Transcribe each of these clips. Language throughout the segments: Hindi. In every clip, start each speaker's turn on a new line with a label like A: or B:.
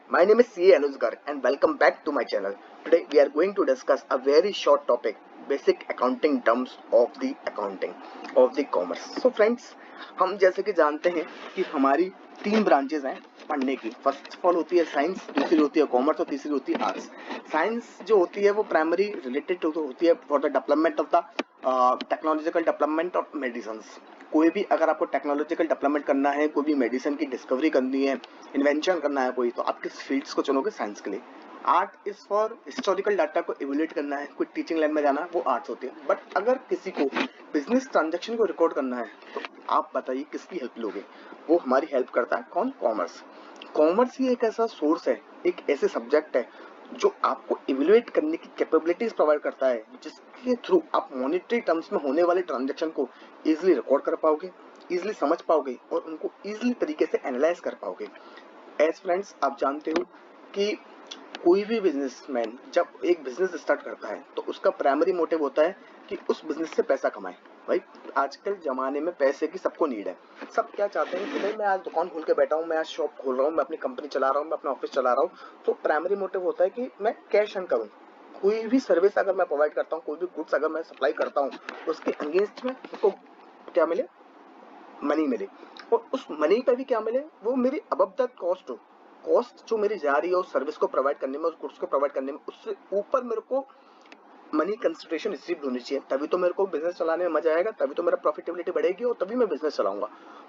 A: My name is CA Anuj Garg and welcome back to my channel. Today we are going to discuss a very short topic, basic accounting terms of the accounting of the commerce. So friends, हम जैसे कि जानते हैं कि हमारी तीन ब्रांचेस हैं पढ़ने की. फर्स्ट ऑफ ऑल होती है साइंस, दूसरी होती है कॉमर्स और तीसरी होती है आर्ट्स. साइंस जो होती है वो प्राइमरी रिलेटेड होती है for the development of the technological development of medicine. कोई भी अगर आपको टेक्नोलॉजिकल डेवलपमेंट करना है, कोई भी मेडिसिन की डिस्कवरी करनी है, इन्वेंशन करना है कोई, तो आप किस फील्ड्स को चुनोगे? साइंस के लिए. Art is for historical data को इवेल्युएट करना है, कोई टीचिंग लाइन में जाना है, वो आर्ट्स होती है. बट अगर किसी को बिजनेस ट्रांजेक्शन को रिकॉर्ड करना है तो आप बताइए किसकी हेल्प लोगे? वो हमारी हेल्प करता है कौन? कॉमर्स. कॉमर्स ही एक ऐसा सोर्स है, एक ऐसे सब्जेक्ट है जो आपको इवेल्युएट करने की कैपेबिलिटीज प्रोवाइड करता है, जिसके थ्रू आप मॉनेटरी टर्म्स में होने वाले ट्रांजैक्शन को इजीली रिकॉर्ड कर पाओगे, इजीली समझ पाओगे और उनको इजीली तरीके से एनालाइज कर पाओगे. एज फ्रेंड्स, आप जानते हो कि कोई भी बिजनेसमैन जब एक बिजनेस स्टार्ट करता है तो उसका प्राइमरी मोटिव होता है कि उस बिजनेस से पैसा कमाए. भाई आजकल जमाने में पैसे की सबको नीड है. सब क्या चाहते हैं कि भाई मैं आज दुकान खोल के बैठा हूँ, मैं आज शॉप खोल रहा हूँ, मैं अपनी कंपनी चला रहा हूँ, मैं अपना ऑफिस चला रहा हूँ, तो प्राइमरी मोटिव होता है कि मैं कैश अर्न करूँ. कोई भी सर्विस अगर मैं प्रोवाइड करता हूँ, कोई भी गुड्स अगर मैं सप्लाई करता हूँ, उसके अगेंस्ट में उसको क्या मिले? मनी मिले. और उस मनी पे भी क्या मिले? वो मेरी अबव द कॉस्ट हो. कॉस्ट जो मेरी जा रही है उस सर्विस को प्रोवाइड करने में, उस गुड्स को प्रोवाइड करने में, उससे ऊपर मेरे को मनी कंसिडरेशन रिसीव होनी चाहिए. तभी तो मेरे को बिजनेस चलाने में मजा आएगा, तभी तो मेरा प्रॉफिटेबिलिटी बढ़ेगी और तभी मैं बिजनेस चलाऊंगा.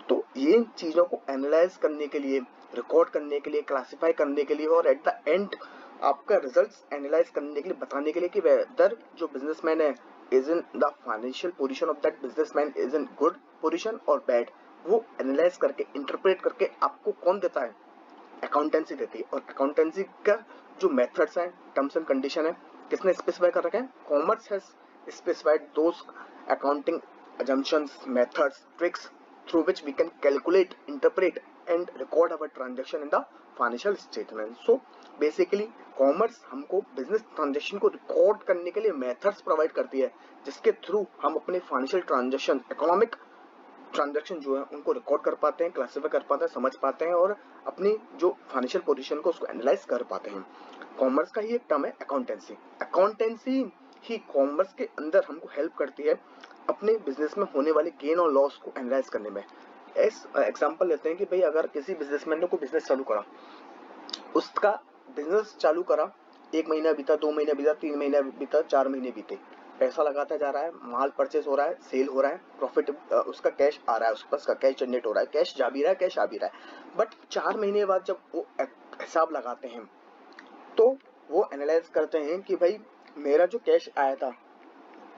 A: तो ये चीजों को एनालाइज करने के लिए, रिकॉर्ड करने के लिए, क्लासिफाई करने के लिए और एट द एंड आपका रिजल्ट्स एनालाइज करने के लिए, बताने के लिए कि वेदर जो बिजनेसमैन है is in the financial position of that businessman is in good position और बैड, वो एनालाइज करके इंटरप्रेट करके आपको कौन देता है? अकाउंटेंसी देती है. और अकाउंटेंसी का जो मेथड्स हैं, टर्म्स एंड कंडीशन है, किसने स्पेसिफाई कर रखे हैं? Commerce has specified those accounting assumptions, methods, tricks through which we can calculate, interpret and record our transaction in the financial statement. So basically commerce हमको बिजनेस ट्रांजेक्शन को रिकॉर्ड करने के लिए मेथड्स प्रोवाइड करती है, जिसके थ्रू हम अपने फाइनेंशियल ट्रांजेक्शन, इकोनॉमिक ट्रांजैक्शन जो है उनको रिकॉर्ड कर पाते हैं, क्लासिफाई कर पाते हैं, समझ पाते हैं और अपनी जो फाइनेंशियल पोजीशन को उसको एनालाइज कर पाते हैं. कॉमर्स का ही एक टर्म है अकाउंटेंसी. अकाउंटेंसी ही कॉमर्स के अंदर हमको हेल्प करती है अपने बिजनेस में होने वाले गेन और लॉस को एनालाइज करने में. एग्जांपल लेते हैं कि भाई अगर किसी बिजनेसमैन ने को बिजनेस चालू करा, उसका बिजनेस चालू करा, 1 महीना बीता, 2 महीने बीता, 3 महीने बीता, 4 महीने बीते, पैसा लगाता जा रहा है, माल परचेस हो रहा है, सेल हो रहा है, प्रॉफिट उसका कैश आ रहा है, उसके पास का कैश जनरेट हो रहा है, कैश जा भी रहा है, कैश आ भी रहा है. बट 4 महीने बाद जब वो हिसाब लगाते हैं तो वो एनालाइज करते हैं कि भाई मेरा जो कैश आया था,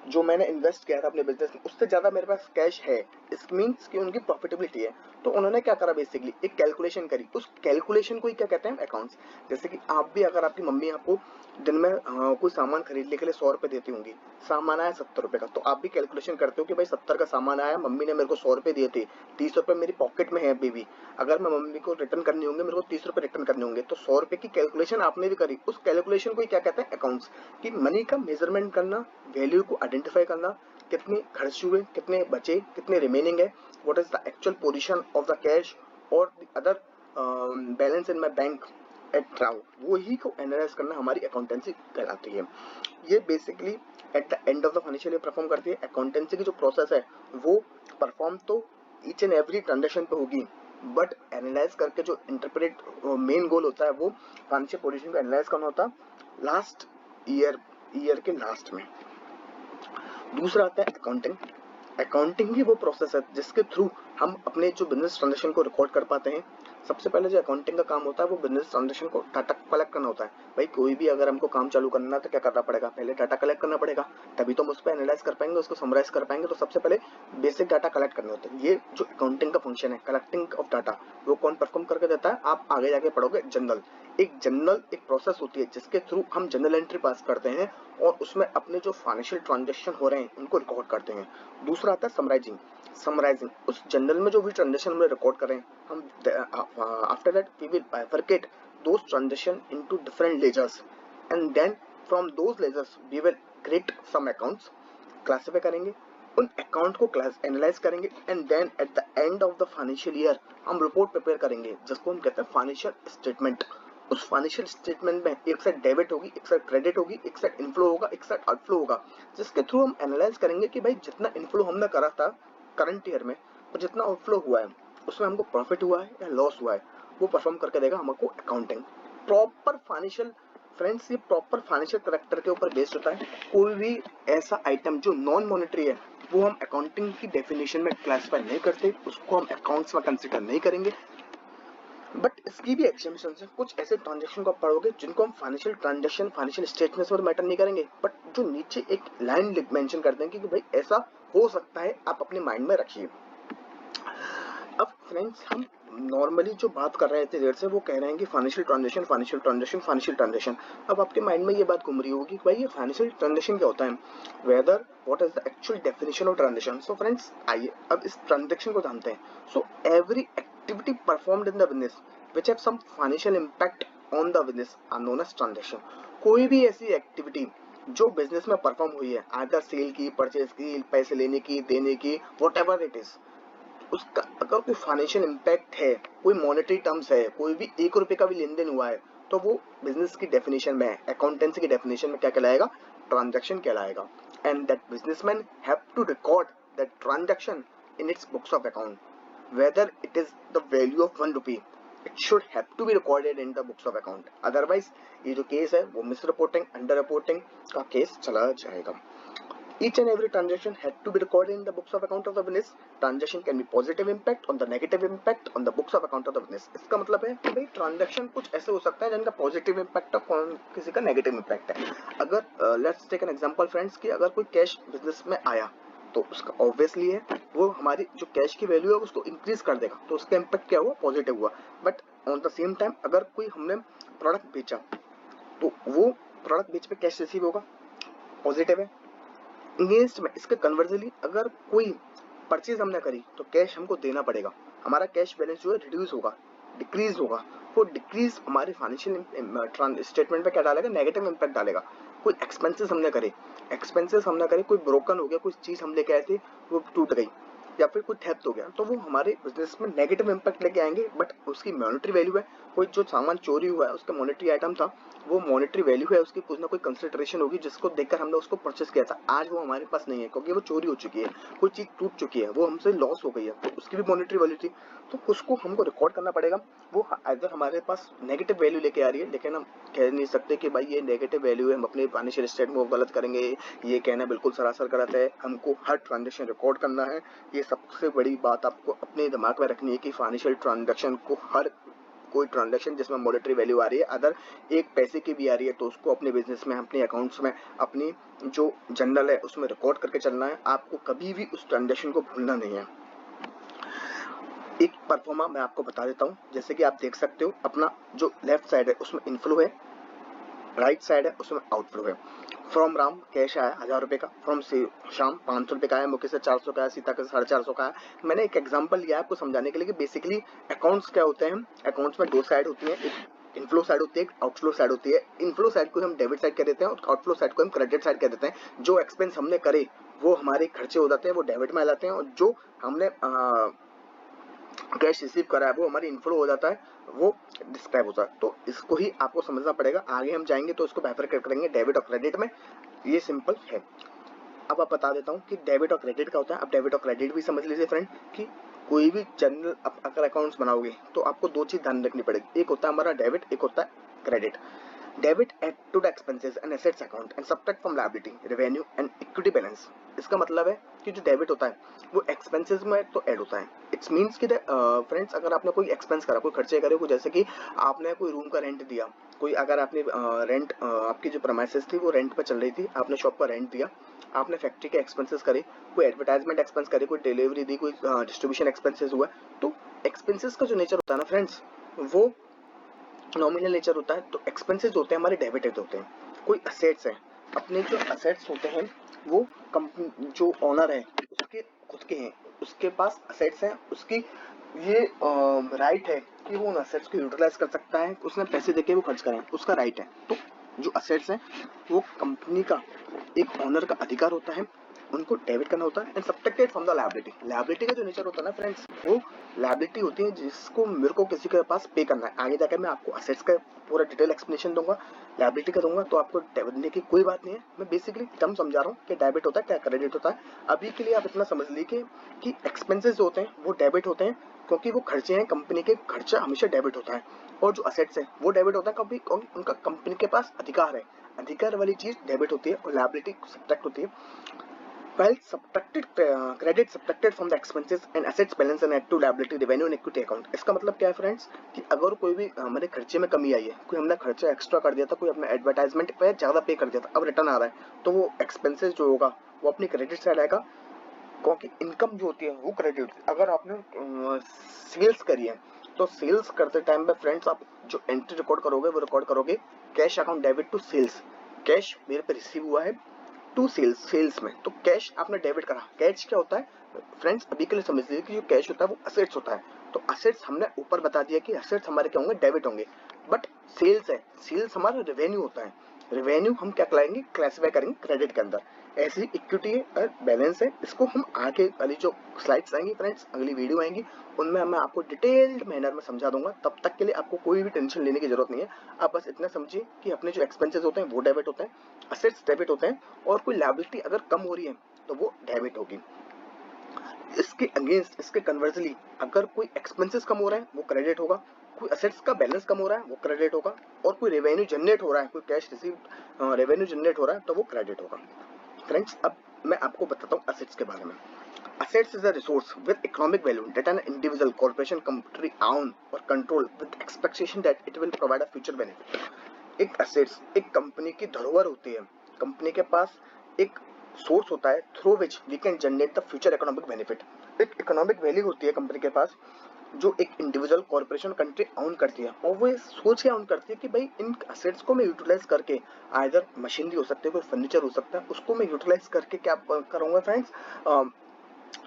A: जो मैंने इन्वेस्ट किया था अपने बिजनेस में, उससे ज्यादा मेरे पास कैश है. इस मीन्स कि उनकी प्रॉफिटेबिलिटी है. तो उन्होंने क्या करा? बेसिकली एक कैलकुलेशन करी. उस कैलकुलेशन को ही क्या कहते हैं? अकाउंट्स. जैसे कि आप भी, अगर आपकी मम्मी आपको दिन में कोई सामान खरीदने के लिए 100 रुपए देती होंगी, सामान आया 70 रुपए का, तो आप भी कैलकुलेशन करते हो कि भाई 70 का सामान आया, मम्मी ने मेरे को 100 रुपए दिए थे, 30 रुपए मेरी पॉकेट में है अभी भी, अगर मैं मम्मी को रिटर्न करने होंगे, मेरे को 30 रुपए रिटर्न करने होंगे, तो 100 रुपए की कैलकुलेशन आपने भी करी. उस कैलकुलेशन को ही क्या कहते हैं? अकाउंट्स. कि मनी का मेजरमेंट करना, वैल्यू को आइडेंटिफाई करना, कितने खर्च हुए, कितने बचे, कितने रिमेनिंग है, what is the actual position of the cash और the other balance in my bank at now, वो ही को एनालाइज करना हमारी अकाउंटेंसी कहलाती है. ये basically eight the end of the financial year perform करती है. अकाउंटेंसी की जो प्रोसेस है वो परफॉर्म तो ईच एंड एवरी ट्रांजेक्शन पे होगी, बट एनालाइज करके जो इंटरप्रेट मेन गोल होता है वो फाइनेंशियल पोजीशन को एनालाइज करना होता है लास्ट ईयर के लास्ट में. दूसरा आता है अकाउंटिंग. अकाउंटिंग ही वो प्रोसेस है जिसके थ्रू हम अपने जो बिजनेस ट्रांजेक्शन को रिकॉर्ड कर पाते हैं. सबसे पहले जो अकाउंटिंग का काम होता है वो बिजनेस ट्रांजेक्शन को डाटा कलेक्ट करना होता है. भाई कोई भी अगर हमको काम चालू करना है तो क्या करना पड़ेगा? पहले डाटा कलेक्ट करना पड़ेगा, तभी तो हम उस पर एनालाइज कर पाएंगे, उसको समराइज कर पाएंगे. तो सबसे पहले बेसिक डाटा कलेक्ट करने होते हैं. ये जो अकाउंटिंग का फंक्शन है, कलेक्टिंग ऑफ डाटा, वो कौन परफॉर्म करके देता है? आप आगे जाके पढ़ोगे जनरल. एक प्रोसेस होती है जिसके थ्रू हम जनरल एंट्री पास करते हैं और उसमें अपने जो फाइनेंशियल ट्रांजेक्शन हो रहे हैं उनको रिकॉर्ड करते हैं. दूसरा आता है समराइजिंग. समराइजिंग उस जनरल में जो भी ट्रांजेक्शन हमने रिकॉर्ड करें, हम after that we will bifurcate those transaction into different ledgers and then from those ledgers we will create some accounts. Classify करेंगे, उन अकाउंट को क्लास एनालाइज करेंगे and then at the end of the financial year हम रिपोर्ट प्रिपेयर करेंगे जिसको हम कहते हैं फाइनेंशियल स्टेटमेंट. उस फाइनेंशियल स्टेटमेंट में एक साइड डेबिट होगी, एक साइड क्रेडिट होगी, एक साइड इनफ्लो होगा, एक साइड आउटफ्लो होगा, जिसके थ्रू हम एनालाइज करेंगे कि भाई जितना इनफ्लो हमने करा था करंट ईयर में और जितना आउटफ्लो हुआ है उसमें हमको प्रॉफिट हुआ है या लॉस हुआ है, वो परफॉर्म करके देगा हमको अकाउंटिंग। प्रॉपर फाइनेंशियल फ्रेंड्स, ये प्रॉपर फाइनेंशियल करेक्टर के ऊपर बेस्ड होता है। कोई भी ऐसा आइटम जो नॉन मॉनेटरी है वो हम अकाउंटिंग की डेफिनेशन में क्लासिफाई नहीं करते, उसको हम अकाउंट्स में कंसिडर नहीं करेंगे। बट इसकी भी एग्जाम्पशन है, कुछ ऐसे ट्रांजेक्शन को आप पढ़ोगे जिनको हम फाइनेंशियल ट्रांजेक्शन फाइनेंशियल स्टेटमेंट्स पर मैटर नहीं करेंगे, बट जो नीचे एक लाइन मेंशन करते हैं कि भाई ऐसा हो सकता है, आप अपने माइंड में रखिए। अब फ्रेंड्स, हम नॉर्मली जो बात कर रहे थे देर से, वो कह रहे हैं कि financial transaction financial transaction financial transaction. अब आपके माइंड में ये बात घूम रही होगी कि भाई ये फाइनेंशियल ट्रांजेक्शन क्या होता है, whether what is the actual definition of transaction. So friends, आइए अब इस ट्रांजेक्शन को जानते हैं। So every activity performed in the business which have some financial impact on the business are known as transaction। कोई भी ऐसी एक्टिविटी जो बिजनेस में परफॉर्म हुई है, आइदर सेल की, परचेज की, पैसे लेने की, देने की, व्हाटएवर इट इज, उसका अगर कोई फाइनेंशियल इम्पैक्ट है, कोई मॉनेटरी टर्म्स है, कोई भी 1 रुपए का भी लेन देन हुआ है, तो वो बिजनेस की डेफिनेशन में, अकाउंटेंसी की डेफिनेशन में क्या कहलाएगा, ट्रांजैक्शन कहलाएगा। And that businessman have to record that transaction in its books of account, whether it is the value of 1 rupee, it should have to be recorded in the books of account। otherwise ये जो केस है वो मिस रिपोर्टिंग, अंडर रिपोर्टिंग का केस चला जाएगा। each and every transaction had to be recorded in the books of account of the business। transaction can be positive impact on the negative impact on the books of account of the business। इसका मतलब है कि भाई ट्रांजैक्शन कुछ ऐसे हो सकता है जिनका पॉजिटिव इम्पैक्ट है, किसी का नेगेटिव इम्पैक्ट है। अगर let's take an example friends, कि अगर कोई कैश बिजनेस में आया तो उसका ऑब्वियसली है वो हमारी जो कैश की वैल्यू है उसको इंक्रीज कर देगा, तो उसका इम्पैक्ट क्या हुआ, पॉजिटिव हुआ। But on the same time अगर कोई हमने प्रोडक्ट बेचा तो वो प्रोडक्ट बेच पे कैश रिसीव होगा, पॉजिटिव है। अगेंस्ट में इसके कन्वर्जली अगर कोई परचेज हमने करी तो कैश हमको देना पड़ेगा, हमारा कैश बैलेंस जो है रिड्यूस होगा, डिक्रीज होगा। वो डिक्रीज हमारे फाइनेंशियल स्टेटमेंट पे क्या डालेगा, नेगेटिव इम्पैक्ट डालेगा। कोई एक्सपेंसेस हमने करे, कोई ब्रोकन हो गया, कोई चीज हम लेके आए थे वो टूट गई, या फिर कोई थेफ्ट हो गया, तो वो हमारे बिजनेस में नेगेटिव इम्पैक्ट लेके आएंगे। बट उसकी मॉनेटरी वैल्यू है, कोई जो सामान चोरी हुआ है उसका मॉनेटरी आइटम था, वो मॉनेटरी वैल्यू है, उसकी कुछ ना कोई कंसिडरेशन होगी जिसको देखकर हमने उसको परचेस किया था। आज वो हमारे पास नहीं है क्योंकि वो चोरी हो चुकी है, कोई चीज टूट चुकी है, वो हमसे लॉस हो गई है, तो उसकी भी मॉनेटरी वैल्यू थी, तो उसको हमको रिकॉर्ड करना पड़ेगा। वो अगर हमारे पास नेगेटिव वैल्यू लेके आ रही है, लेकिन हम कह नहीं सकते कि भाई ये नेगेटिव वैल्यू है, हम अपने फाइनेंशियल स्टेटमेंट को गलत करेंगे, ये कहना बिल्कुल सरासर गलत है। हमको हर ट्रांजेक्शन रिकॉर्ड करना है। ये सबसे बड़ी बात आपको अपने दिमाग में रखनी है कि फाइनेंशियल ट्रांजेक्शन को, हर कोई ट्रांजेक्शन जिसमें मॉनेटरी वैल्यू आ रही है, अगर 1 पैसे की भी आ रही है, तो उसको अपने बिजनेस में, अपने अकाउंट्स में, अपनी जो जनरल है उसमें रिकॉर्ड करके चलना है। आपको कभी भी उस ट्रांजेक्शन को भूलना नहीं है। एक परफॉर्मा मैं आपको बता देता हूँ, जैसे कि आप देख सकते हो, अपना जो लेफ्ट साइड है उसमें इनफ्लो है, राइट साइड है उसमें आउटफ्लो है। फ्रॉम राम कैश आया 1000 रुपए का, फ्रॉम श्याम 500 रुपए का आया, मुकेश से 400 का आया, सीता का 450 का आया। मैंने एक एग्जांपल लिया आपको समझाने के लिए कि बेसिकली अकाउंट्स क्या होते हैं। अकाउंट्स में 2 साइड होती है, एक इनफ्लो साइड होती है, एक आउटफ्लो साइड होती है। इनफ्लो साइड को हम डेबिट साइड कह देते हैं और आउटफ्लो साइड को हम क्रेडिट साइड कह देते हैं। जो एक्सपेंस हमने करे वो हमारे खर्चे हो जाते हैं, वो डेबिट में आ जाते हैं, और जो हमने कैश रिसीव करा है वो हमारी इनफ्लो हो जाता है, वो डिस्क्राइब होता है। तो इसको ही आपको समझना पड़ेगा। आगे हम जाएंगे तो इसको बेहतर करेंगे डेबिट और क्रेडिट में, ये सिंपल है। अब आप बता देता हूँ कि डेबिट और क्रेडिट क्या होता है। अब डेबिट और क्रेडिट भी समझ लीजिए फ्रेंड, कि कोई भी जनरल अगर अकाउंट्स बनाओगे तो आपको 2 चीज ध्यान रखनी पड़ेगी, एक होता है हमारा डेबिट, एक होता है credit. Debit add to the expenses and assets account and subtract from liability, revenue and equity balance. इसका मतलब है कि जो डेबिट होता है वो एक्सपेंसेस में तो ऐड होता है। इट्स मींस कि फ्रेंड्स, अगर आपने कोई एक्सपेंस करा, कोई खर्चे करे, कोई जैसे कि आपने कोई रूम का रेंट दिया, कोई अगर आपने रेंट, आपकी जो प्रेमाइसेस थी वो रेंट पे चल रही थी, आपने शॉप का रेंट दिया, आपने फैक्ट्री के एक्सपेंसेस करे, कोई एडवर्टाइजमेंट एक्सपेंस करे, कोई डिलीवरी दी, कोई डिस्ट्रीब्यूशन एक्सपेंसेस हुआ, तो एक्सपेंसेस का जो नेचर होता है ना फ्रेंड्स, वो नॉमिनल नेचर होता है। तो एक्सपेंसेस होते हैं हमारे डेबिटेड होते हैं। कोई असेट्स है, अपने जो असेट्स होते हैं वो कंपनी जो ओनर है उसके खुद के हैं, उसके पास असेट्स हैं, उसकी ये राइट है कि वो उन असेट्स को यूटिलाइज कर सकता है, उसने पैसे देके वो खर्च करें, उसका राइट है। तो जो असेट्स हैं वो कंपनी का एक ओनर का अधिकार होता है। उनको डेबिट करना होता है। And subtracted from the liability, liability का जो नेचर होता है ना फ्रेंड्स, वो लायबिलिटी होती है जिसको मेरे को किसी के पास पे करना है। आगे जाकर मैं आपको असेट्स का पूरा डिटेल एक्सप्लेनेशन दूंगा, लायबिलिटी का दूंगा, तो आपको डरने की कोई बात नहीं है। मैं बेसिकली टर्म समझा रहा हूँ कि डेबिट होता है क्या क्रेडिट होता है। अभी के लिए आप इतना समझ लीजिए कि एक्सपेंसेस जो होते हैं वो डेबिट होते हैं, क्योंकि वो खर्चे हैं कंपनी के, खर्चा हमेशा डेबिट होता है। और जो असेट्स है वो डेबिट होता है कभी, उनका कंपनी के पास अधिकार है, अधिकार वाली चीज डेबिट होती है और लायबिलिटी सब्ट्रैक्ट होती है। While subtracted credit subtracted from the expenses and assets balance and add to liability revenue and equity account। इसका मतलब क्या है फ्रेंड्स कि अगर कोई भी हमारे खर्चे में कमी आई है, कोई हमने खर्चा एक्स्ट्रा कर दिया था, कोई अपने एडवर्टाइजमेंट पे ज्यादा पे कर दिया था, अब रिटर्न आ रहा है, तो वो एक्सपेंसेस जो होगा वो अपनी क्रेडिट साइड आएगा, क्योंकि इनकम जो होती है वो क्रेडिट। अगर आपने सेल्स करी है तो सेल्स करते टाइम पे फ्रेंड्स आप जो एंट्री रिकॉर्ड करोगे वो रिकॉर्ड करोगे cash account debit to sales, cash मेरे पे रिसीव हुआ है टू सेल्स, सेल्स में, तो कैश आपने डेबिट करा। कैश क्या होता है फ्रेंड्स, अभी के लिए समझ लीजिए कि जो कैश होता है वो असेट्स होता है। तो असेट्स हमने ऊपर बता दिया कि असेट्स हमारे क्या होंगे, डेबिट होंगे। बट सेल्स है, सेल्स हमारा रेवेन्यू होता है, रेवेन्यू हम क्या कराएंगे, क्लासिफाई करेंगे क्रेडिट के अंदर। ऐसी इक्विटी है और बैलेंस है, इसको हम आगे वाली जो स्लाइड्स आएंगी फ्रेंड्स, अगली वीडियो आएंगी, उनमें मैं आपको डिटेल्ड मैनर में समझा दूंगा। तब तक के लिए आपको कोई भी टेंशन लेने की जरूरत नहीं है। आप बस इतना समझिए कि अपने जो एक्सपेंसेस होते हैं वो डेबिट होते हैं, असेट्स डेबिट होते हैं, और कोई लायबिलिटी अगर कम हो रही है तो वो डेबिट होगी। इसके अगेंस्ट, इसके कन्वर्सली, अगर कोई एक्सपेंसेस कम हो रहा है वो क्रेडिट होगा, कोई असेट्स का बैलेंस कम हो रहा है वो क्रेडिट होगा, और कोई रेवेन्यू जनरेट हो रहा है, कोई कैश रिसीव रेवेन्यू जनरेट हो रहा है तो वो क्रेडिट होगा। फ्रेंड्स अब मैं आपको बताता हूँ असेट्स के बारे में। Assets is a resource with economic value that an individual, corporation, company own or control with expectation that it will provide a future benefit। एक assets एक कंपनी की धरोहर होती है, कंपनी के पास एक सोर्स होता है through which we can generate the future economic benefit. एक इकोनॉमिक वैल्यू होती है कंपनी के पास जो एक इंडिविजुअल, कॉर्पोरेशन, कंट्री ऑन करती है, और वो ये सोच के ऑन करती है कि भाई इन असेट्स को मैं यूटिलाइज करके, आइदर मशीनरी हो सकती है, कोई फर्नीचर हो सकता है, उसको मैं यूटिलाइज करके क्या करूंगा फ्रेंड्स,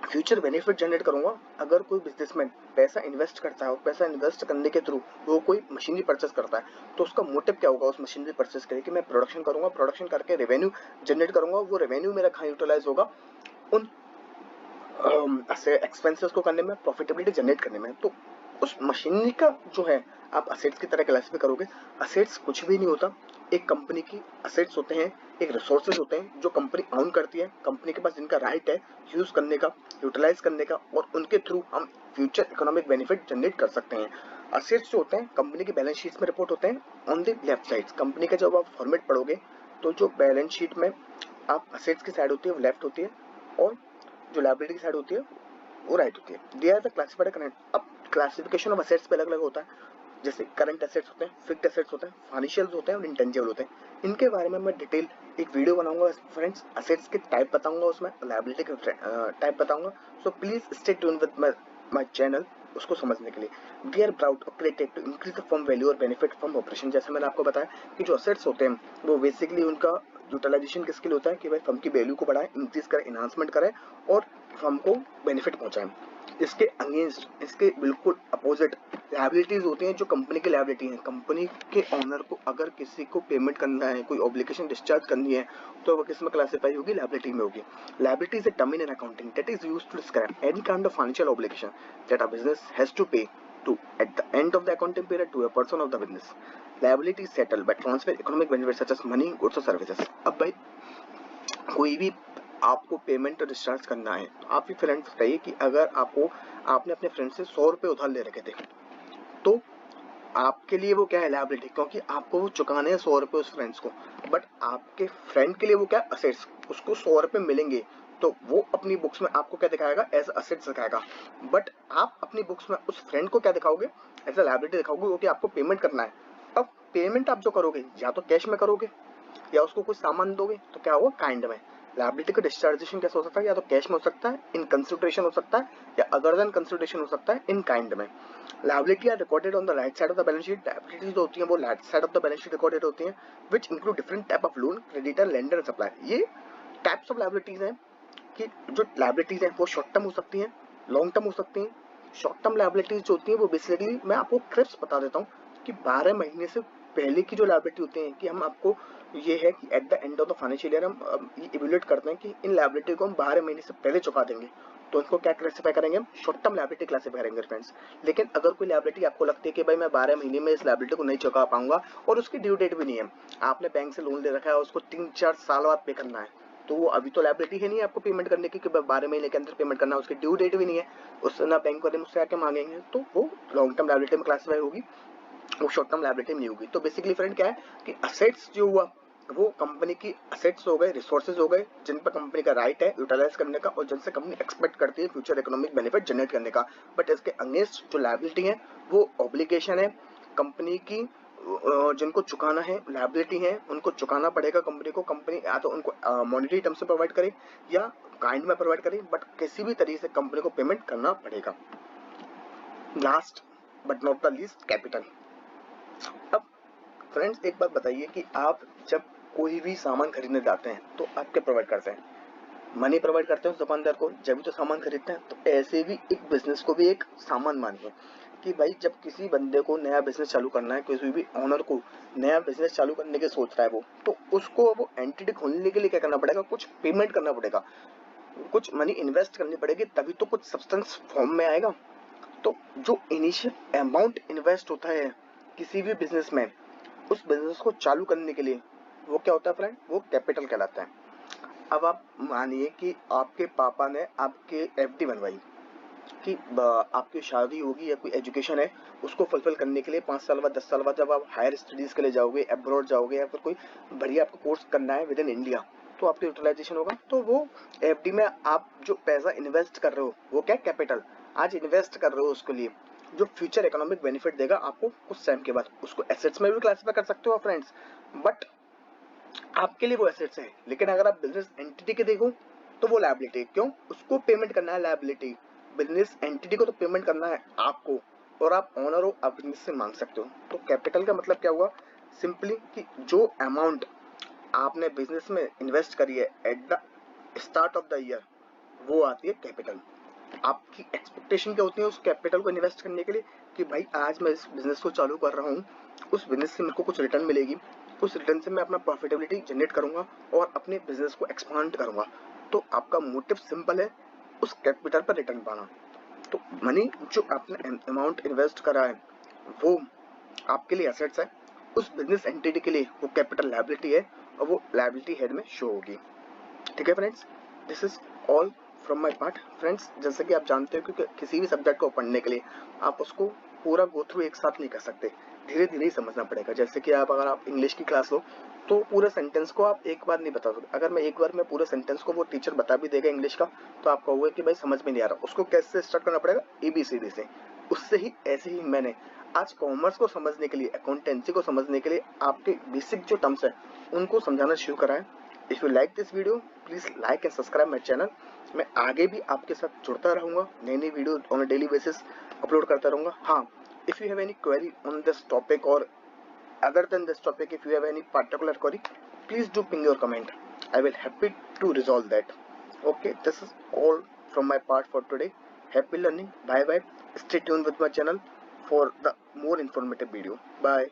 A: फ्यूचर बेनिफिट जनरेट करूंगा। अगर कोई बिजनेसमैन पैसा इन्वेस्ट करता है, पैसा इन्वेस्ट करने के थ्रू वो कोई मशीनरी परचेस करता है, तो उसका मोटिव क्या होगा उस मशीनरी परचेस के लिए, कि मैं प्रोडक्शन करूंगा, प्रोडक्शन करके रेवेन्यू जनरेट करूंगा, वो रेवेन्यू मेरा कहाँ यूटिलाइज होगा, उन एक्सपेंसेस को करने में, प्रॉफिटेबिलिटी जनरेट करने में। तो उस मशीनरी का जो है आप असेट्स की तरह क्लासिफाई करोगे। असेट्स कुछ भी नहीं होता, एक कंपनी की असेट्स होते हैं, एक रिसोर्सेज होते हैं जो कंपनी ऑन करती है, कंपनी के पास जिनका राइट है यूज करने का, यूटिलाइज करने का, और उनके थ्रू हम फ्यूचर इकोनॉमिक बेनिफिट जनरेट कर सकते हैं। असेट्स जो होते हैं कंपनी की बैलेंस शीट में रिपोर्ट होते हैं on the left side. Company का जब आप फॉर्मेट पढ़ोगे तो जो बैलेंस शीट में आप असेट्स की साइड होती है वो लेफ्ट होती है, और जो लायबिलिटी की साइड होती है वो राइट होती है। They are the classified current. अब क्लासिफिकेशन ऑफ असेट्स पे अलग अलग होता है, जैसे करंट असेट्स होते हैं, फिक्स्ड असेट्स होते हैं, फाइनेंशियल्स होते हैं और इंटेंजिबल होते हैं। इनके बारे में मैं डिटेल एक वीडियो बनाऊंगा फ्रेंड्स, असेट्स के टाइप बताऊंगा, उसमें लायबिलिटी के टाइप बताऊंगा। So please stay tune with my channel उसको समझने के लिए। दे आर ब्राउट और created to increase the firm value और बेनिफिट फ्रॉम ऑपरेशन। जैसे मैंने आपको बताया कि जो असेट्स होते हैं वो बेसिकली उनका यूटिलाइजेशन किसके लिए होता है, कि भाई फर्म की वैल्यू को बढ़ाए, इंक्रीज करे, इन्हांसमेंट करे और फर्म को बेनिफिट पहुंचाए। इसके अगेंस्ट, इसके बिल्कुल अपोजिट लायबिलिटीज होती हैं जो कंपनी की लायबिलिटी है। कंपनी के ओनर को अगर किसी को पेमेंट करना है, कोई ऑब्लिगेशन डिस्चार्ज करनी है, तो वो किस में क्लासिफाई होगी, लायबिलिटी में होगी। Liability is a term in accounting that is used to describe any kind of financial obligation that a business has to pay to at the end of the accounting period to a person of the business। liability is settled by transfer economic benefits such as money, goods or services। अब भाई कोई भी आपको पेमेंट डिस्चार्ज करना है, तो आप भी फ्रेंड्स बताइए कि अगर आपने अपने फ्रेंड से 100 रुपए उधार ले रखे थे, तो आपके लिए वो क्या है, लायबिलिटी, क्योंकि आपको वो चुकाने हैं 100 रुपए उस फ्रेंड्स को। बट आपके फ्रेंड के लिए वो क्या है, असेट्स, उसको 100 रुपए मिलेंगे, तो वो अपनी बुक्स में आपको क्या दिखाएगा, एज असेट्स दिखाएगा। बट आप अपनी बुक्स में उस फ्रेंड को क्या दिखाओगे, एज अ लायबिलिटी दिखाओगे, क्योंकि आपको पेमेंट करना है। अब पेमेंट आप जो करोगे या तो कैश में करोगे या उसको कुछ सामान दोगे, तो क्या होगा, काइंड में। लायबिलिटी का डिस्चार्जेशन कैसे हो सकता है, या तो कैश में हो सकता है, इन कंसिडरेशन हो सकता है, या अदर देन कंसिडरेशन हो सकता है, इन काइंड में। Liability are recorded on the right side of the balance sheet. Liability जो होती है वो right side of the balance sheet recorded होती है, which include different type of loan, creditor, lender and supplier. ये टाइप्स ऑफ लायबिलिटीज हैं कि जो लायबिलिटीज हैं वो शॉर्ट टर्म हो सकती हैं, लॉन्ग टर्म हो सकती हैं। शॉर्ट टर्म लायबिलिटीज जो होती हैं वो बेसिकली मैं आपको क्रिप्स बता देता हूँ कि 12 महीने से पहले की जो लायबिलिटी होती है कि हम आपको ये है कि eight the end of the financial year हम इवेल्युएट करते हैं कि इन लायबिलिटी को हम 12 महीने से पहले चुका देंगे, तो उनको क्या क्लासिफाई करेंगे, हम शॉर्ट टर्म लायबिलिटी क्लासिफाई करेंगे फ्रेंड्स। लेकिन अगर कोई लायबिलिटी आपको लगती है कि भाई मैं 12 महीने में इस लायबिलिटी को नहीं चुका पाऊंगा और उसकी ड्यू डेट भी नहीं है, आपने बैंक से लोन ले रखा है, उसको 3-4 साल बाद पे करना है, तो वो अभी तो लायबिलिटी है नहीं आपको पेमेंट करने की कि 12 महीने के अंदर पेमेंट करना है, उसकी ड्यू डेट भी नहीं है, उस ना बैंक वाले मुझसे आके मांगेंगे, तो वो लॉन्ग टर्म लायबिलिटी में क्लासिफाई होगी, वो शॉर्ट टर्म लायबिलिटी में नहीं होगी। तो बेसिकली फ्रेंड क्या है कि असेट्स जो हुआ वो कंपनी की असेट्स हो गए, रिसोर्सेज हो गए, जिन पर कंपनी का राइट है यूटिलाइज करने का और जिनसे कंपनी एक्सपेक्ट करती है फ्यूचर इकोनॉमिक बेनिफिट जनरेट करने का। बट इसके अगेंस्ट जो लायबिलिटी है वो ऑब्लिगेशन है कंपनी की, जिनको चुकाना है, लायबिलिटी है उनको चुकाना पड़ेगा कंपनी को। कंपनी या तो उनको मॉनेटरी टर्म से प्रोवाइड करे या काइंड में प्रोवाइड करे, बट किसी भी तरीके से कंपनी को पेमेंट करना पड़ेगा। Last but not the least, capital. अब फ्रेंड्स एक बात बताइए कि आप जब कोई भी सामान खरीदने जाते हैं तो आप क्या प्रोवाइड करते हैं, मनी प्रोवाइड करते हैं उस दुकानदार को, जब भी तो सामान खरीदते हैं। तो ऐसे भी एक बिजनेस को भी एक सामान मानिए कि भाई जब किसी बंदे को नया बिजनेस चालू करना है, किसी भी ओनर को नया बिजनेस चालू करने की सोच रहा है वो, तो उसको वो एंटिटी खोलने के लिए क्या करना पड़ेगा, कुछ पेमेंट करना पड़ेगा, कुछ मनी इन्वेस्ट करनी पड़ेगी, तभी तो कुछ सब्सटेंस फॉर्म में आएगा। तो जो इनिशियल अमाउंट इन्वेस्ट होता है किसी भी बिजनेस में, उस बिजनेस को चालू करने के लिए वो क्या होता है फ्रेंड, वो कैपिटल कहलाता है। अब आप मानिए कि आपके पापा ने आपके एफडी बनवाई कि आपकी शादी होगी या कोई एजुकेशन है, उसको फुलफिल करने के लिए 5 साल बाद 10 साल बाद जब आप हायर स्टडीज के लिए जाओगे, अब्रॉड जाओगे या फिर कोई बढ़िया आपको कोर्स करना है विद इन इंडिया, तो आपकी यूटिलाइजेशन होगा। तो वो एफडी में आप जो पैसा इन्वेस्ट कर रहे हो वो क्या, कैपिटल आज इन्वेस्ट कर रहे हो उसके लिए, जो फ्यूचर इकोनॉमिक बेनिफिट देगा आपको कुछ टाइम के बाद। उसको एसेट्स में भी क्लासिफाई कर सकते हो फ्रेंड्स, बट आपके लिए वो एसेट्स है। लेकिन अगर आप बिजनेस एंटिटी के देखो तो वो लायबिलिटी, क्यों, उसको पेमेंट करना है लायबिलिटी, बिजनेस एंटिटी को तो पेमेंट करना है आपको, और आप ओनर हो, आप बिजनेस से मांग सकते हो। तो कैपिटल का मतलब क्या हुआ, सिंपली कि जो अमाउंट आपने बिजनेस में इन्वेस्ट करी है at the start of the year, वो आती है कैपिटल। आपकी एक्सपेक्टेशन क्या होती है उस कैपिटल को इन्वेस्ट करने के लिए कि भाई आज मैं इस बिजनेस को चालू कर रहा हूँ, उस बिजनेस से मेरे को कुछ रिटर्न मिलेगी, उस रिटर्न से मैं अपना प्रॉफिटेबिलिटी जनरेट करूंगा और अपने बिजनेस को एक्सपांड करूंगा। तो आपका मोटिव सिंपल है, उस कैपिटल पर रिटर्न पाना। तो मनी जो आपने अमाउंट इन्वेस्ट करा है वो आपके लिए एसेट्स है, उस बिजनेस एंटिटी के लिए वो कैपिटल लायबिलिटी है और वो लायबिलिटी हेड में शो होगी। ठीक है friends, this is all from my part. Friends जैसे कि आप जानते हो कि किसी भी सब्जेक्ट को पढ़ने के लिए आप उसको पूरा गो थ्रू एक साथ नहीं कर सकते, धीरे धीरे ही समझना पड़ेगा। जैसे कि अगर आप इंग्लिश की क्लास लो तो पूरे सेंटेंस को आप एक बार नहीं बता सकते। अगर मैं एक बार में पूरे सेंटेंस को वो टीचर बता भी देगा इंग्लिश का, तो आप कहोगे कि भाई समझ में नहीं आ रहा, उसको कैसे स्टार्ट करना पड़ेगा, ABCD से। उससे ही ऐसे ही मैंने आज कॉमर्स को समझने के लिए, अकाउंटेंसी को समझने के लिए आपके बेसिक जो टर्म्स है उनको समझाना शुरू करा है। If you like this video please like and subscribe my channel. मैं आगे भी आपके साथ जुड़ता रहूंगा, नई नई video on a daily basis upload करता रहूंगा। हाँ, if you have any query on this topic और other than this topic, if you have any particular query, please do ping your comment. I will happy to resolve that. Okay, this is all from my part for today. Happy learning. Bye bye. Stay tuned with my channel for the more informative video. Bye.